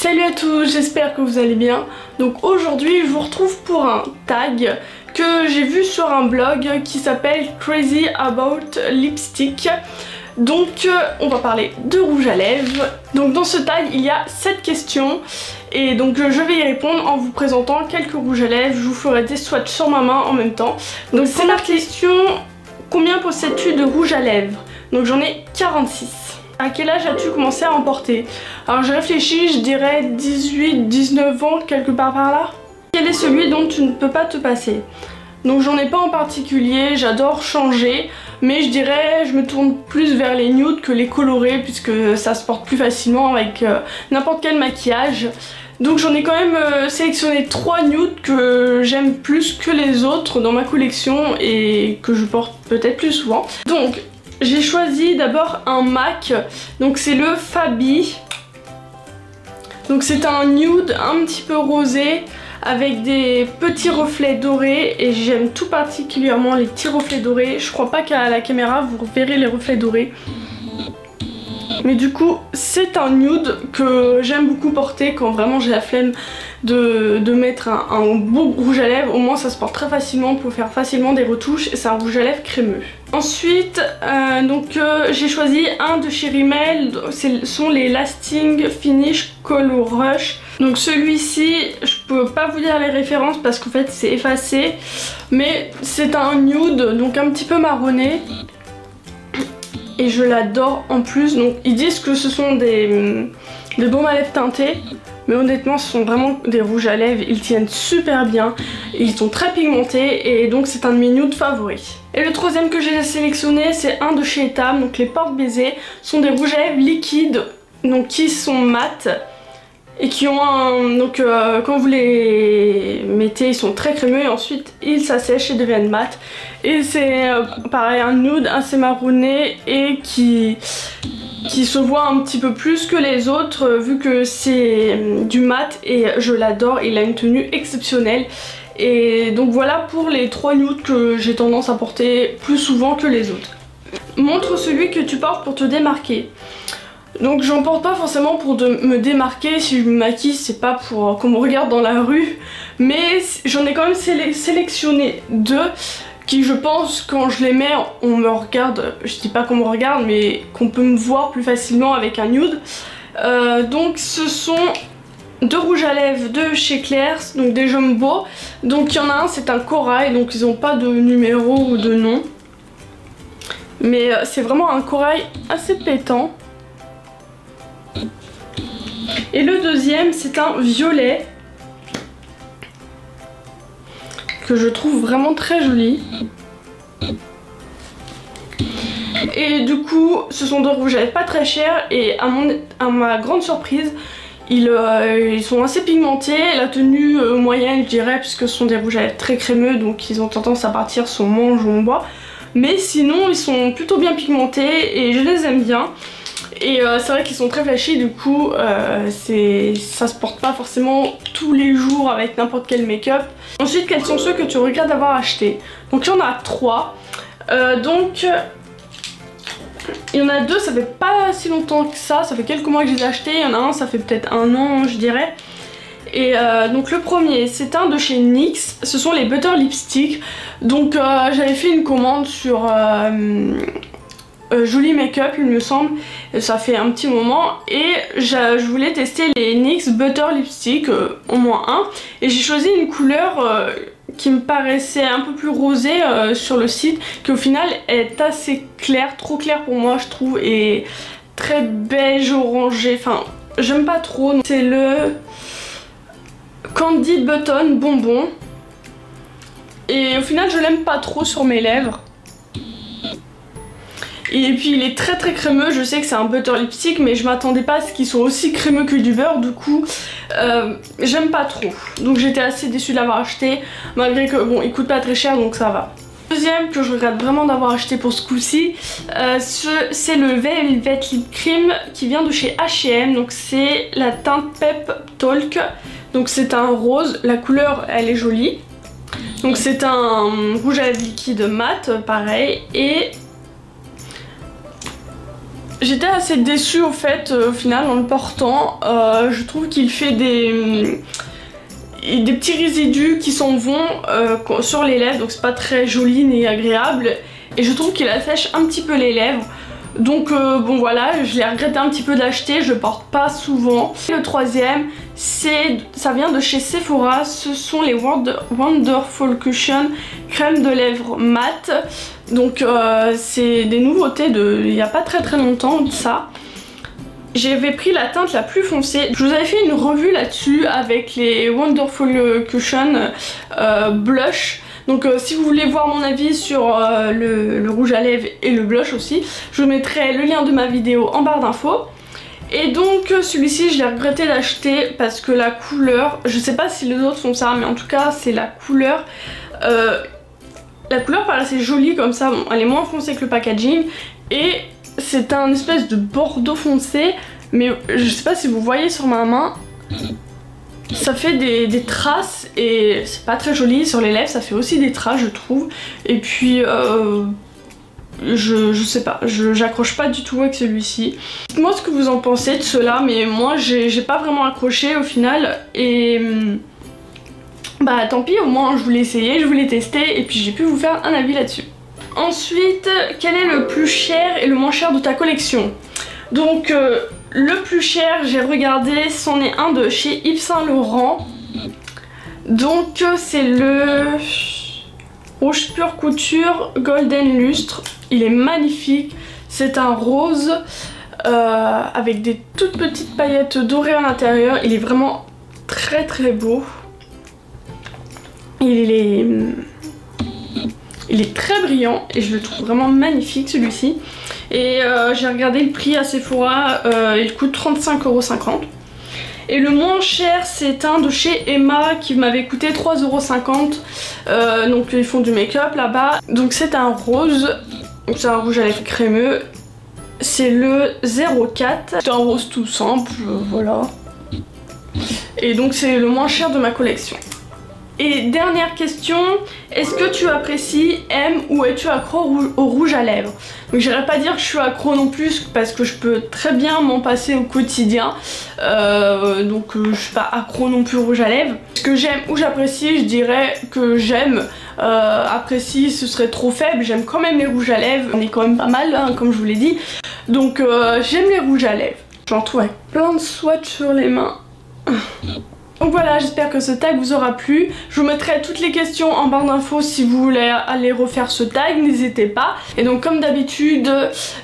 Salut à tous, j'espère que vous allez bien. Donc aujourd'hui je vous retrouve pour un tag que j'ai vu sur un blog qui s'appelle Crazy About Lipstick. Donc on va parler de rouge à lèvres. Donc dans ce tag il y a 7 questions et donc je vais y répondre en vous présentant quelques rouges à lèvres. Je vous ferai des swatchs sur ma main en même temps. Donc première question, combien possèdes-tu de rouge à lèvres? Donc j'en ai 46. À quel âge as-tu commencé à en porter? Alors j'ai réfléchi, je dirais 18-19 ans, quelque part par là. Quel est celui dont tu ne peux pas te passer? Donc j'en ai pas en particulier, j'adore changer, mais je dirais je me tourne plus vers les nudes que les colorés puisque ça se porte plus facilement avec n'importe quel maquillage. Donc j'en ai quand même sélectionné 3 nudes que j'aime plus que les autres dans ma collection et que je porte peut-être plus souvent. Donc j'ai choisi d'abord un MAC, donc c'est le Fabi. Donc c'est un nude un petit peu rosé avec des petits reflets dorés et j'aime tout particulièrement les petits reflets dorés. Je crois pas qu'à la caméra vous verrez les reflets dorés. Mais du coup c'est un nude que j'aime beaucoup porter quand vraiment j'ai la flemme de mettre un beau rouge à lèvres. Au moins ça se porte très facilement pour faire facilement des retouches et c'est un rouge à lèvres crémeux. Ensuite j'ai choisi un de chez Rimmel, ce sont les Lasting Finish Color Rush. Donc celui-ci je peux pas vous dire les références parce qu'en fait c'est effacé, mais c'est un nude donc un petit peu marronné. Et je l'adore en plus. Donc ils disent que ce sont des baumes à lèvres teintés, mais honnêtement ce sont vraiment des rouges à lèvres, ils tiennent super bien, ils sont très pigmentés et donc c'est un de mes nudes favoris. Et le troisième que j'ai sélectionné c'est un de chez Etam, donc les porte-baisers sont des rouges à lèvres liquides, donc qui sont mat et qui ont un... donc quand vous les mettez ils sont très crémeux et ensuite ils s'assèchent et deviennent mat. Et c'est pareil un nude assez marronné et qui se voit un petit peu plus que les autres vu que c'est du mat et je l'adore, il a une tenue exceptionnelle. Et donc voilà pour les 3 nudes que j'ai tendance à porter plus souvent que les autres. Montre celui que tu portes pour te démarquer. Donc j'en porte pas forcément pour me démarquer, si je me maquille c'est pas pour qu'on me regarde dans la rue, mais j'en ai quand même sélectionné 2 qui je pense quand je les mets on me regarde, je dis pas qu'on me regarde mais qu'on peut me voir plus facilement avec un nude. Donc ce sont 2 rouges à lèvres de chez Claire's, donc des jumbo. Donc il y en a un c'est un corail, donc ils ont pas de numéro ou de nom, mais c'est vraiment un corail assez pétant. Et le deuxième c'est un violet que je trouve vraiment très joli. Et du coup ce sont 2 rouges à lèvres pas très chers et à ma grande surprise ils sont assez pigmentés. La tenue moyenne je dirais puisque ce sont des rouges à lèvres très crémeux donc ils ont tendance à partir sur mange ou on boit. Mais sinon ils sont plutôt bien pigmentés et je les aime bien. Et c'est vrai qu'ils sont très flashy, du coup ça se porte pas forcément tous les jours avec n'importe quel make-up. Ensuite quels sont ceux que tu regrettes d'avoir acheté? Donc il y en a 3. Il y en a 2, ça fait pas si longtemps que ça fait quelques mois que je les ai achetés. Il y en a un, ça fait peut-être 1 an je dirais. Et donc le premier c'est un de chez NYX, ce sont les Butter Lipstick. Donc j'avais fait une commande sur... Joli Make-up il me semble, ça fait un petit moment et je voulais tester les NYX Butter Lipstick, au moins un, et j'ai choisi une couleur qui me paraissait un peu plus rosée sur le site, qui au final est assez claire, trop claire pour moi je trouve, et très beige orangé, enfin j'aime pas trop. C'est le Candy Button Bonbon et au final je l'aime pas trop sur mes lèvres. Et puis il est très très crémeux, je sais que c'est un butter lipstick mais je m'attendais pas à ce qu'il soit aussi crémeux que du beurre, du coup j'aime pas trop. Donc j'étais assez déçue de l'avoir acheté, malgré que bon il coûte pas très cher donc ça va. Deuxième que je regrette vraiment d'avoir acheté pour ce coup-ci, c'est le Velvet Lip Cream qui vient de chez H&M, donc c'est la teinte Pep Talk, donc c'est un rose, la couleur elle est jolie. Donc c'est un rouge à lèvres liquide mat pareil et J'étais assez déçue au fait, au final, en le portant. Je trouve qu'il fait des petits résidus qui s'en vont sur les lèvres, donc c'est pas très joli ni agréable. Et je trouve qu'il assèche un petit peu les lèvres. Donc bon voilà, je l'ai regretté un petit peu d'acheter, je le porte pas souvent. Et le troisième, ça vient de chez Sephora, ce sont les Wonderful Cushion crème de lèvres mat. Donc c'est des nouveautés il y a pas très longtemps de ça. J'avais pris la teinte la plus foncée. Je vous avais fait une revue là-dessus avec les Wonderful Cushion blush. Donc si vous voulez voir mon avis sur le rouge à lèvres et le blush aussi, je vous mettrai le lien de ma vidéo en barre d'infos. Et donc celui-ci je l'ai regretté d'acheter parce que la couleur, je sais pas si les autres font ça, mais en tout cas c'est la couleur. La couleur paraissait jolie comme ça, bon, elle est moins foncée que le packaging. Et c'est un espèce de bordeaux foncé, mais je sais pas si vous voyez sur ma main. Ça fait des traces et c'est pas très joli. Sur les lèvres ça fait aussi des traces je trouve. Et puis je sais pas, j'accroche pas du tout avec celui-ci. Dites-moi ce que vous en pensez de cela, mais moi j'ai pas vraiment accroché au final. Et bah tant pis, au moins je voulais essayer, je voulais tester et puis j'ai pu vous faire un avis là-dessus. Ensuite, quel est le plus cher et le moins cher de ta collection? Donc le plus cher, j'ai regardé, c'en est un de chez Yves Saint Laurent. Donc c'est le Rouge Pure Couture Golden Lustre. Il est magnifique, c'est un rose avec des toutes petites paillettes dorées à l'intérieur. Il est vraiment très beau. Il est très brillant et je le trouve vraiment magnifique celui-ci. Et j'ai regardé le prix à Sephora, il coûte 35,50 €. Et le moins cher c'est un de chez Emma qui m'avait coûté 3,50 €. Donc ils font du make-up là-bas. Donc c'est un rose, c'est un rouge à lèvres crémeux. C'est le 04. C'est un rose tout simple, voilà. Et donc c'est le moins cher de ma collection. Et dernière question, est-ce que tu apprécies, aimes ou es-tu accro au rouge à lèvres? Donc j'irais pas dire que je suis accro non plus parce que je peux très bien m'en passer au quotidien. Donc je suis pas accro non plus au rouge à lèvres. Ce que j'aime ou j'apprécie, je dirais que j'aime. Apprécie ce serait trop faible, j'aime quand même les rouges à lèvres. On est quand même pas mal hein, comme je vous l'ai dit. Donc j'aime les rouges à lèvres. J'en trouve avec plein de swatchs sur les mains. Donc voilà, j'espère que ce tag vous aura plu. Je vous mettrai toutes les questions en barre d'infos si vous voulez aller refaire ce tag, n'hésitez pas. Et donc comme d'habitude,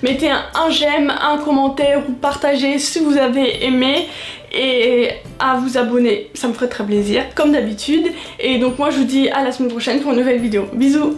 mettez un j'aime, un commentaire ou partagez si vous avez aimé. Et à vous abonner, ça me ferait très plaisir, comme d'habitude. Et donc moi je vous dis à la semaine prochaine pour une nouvelle vidéo. Bisous!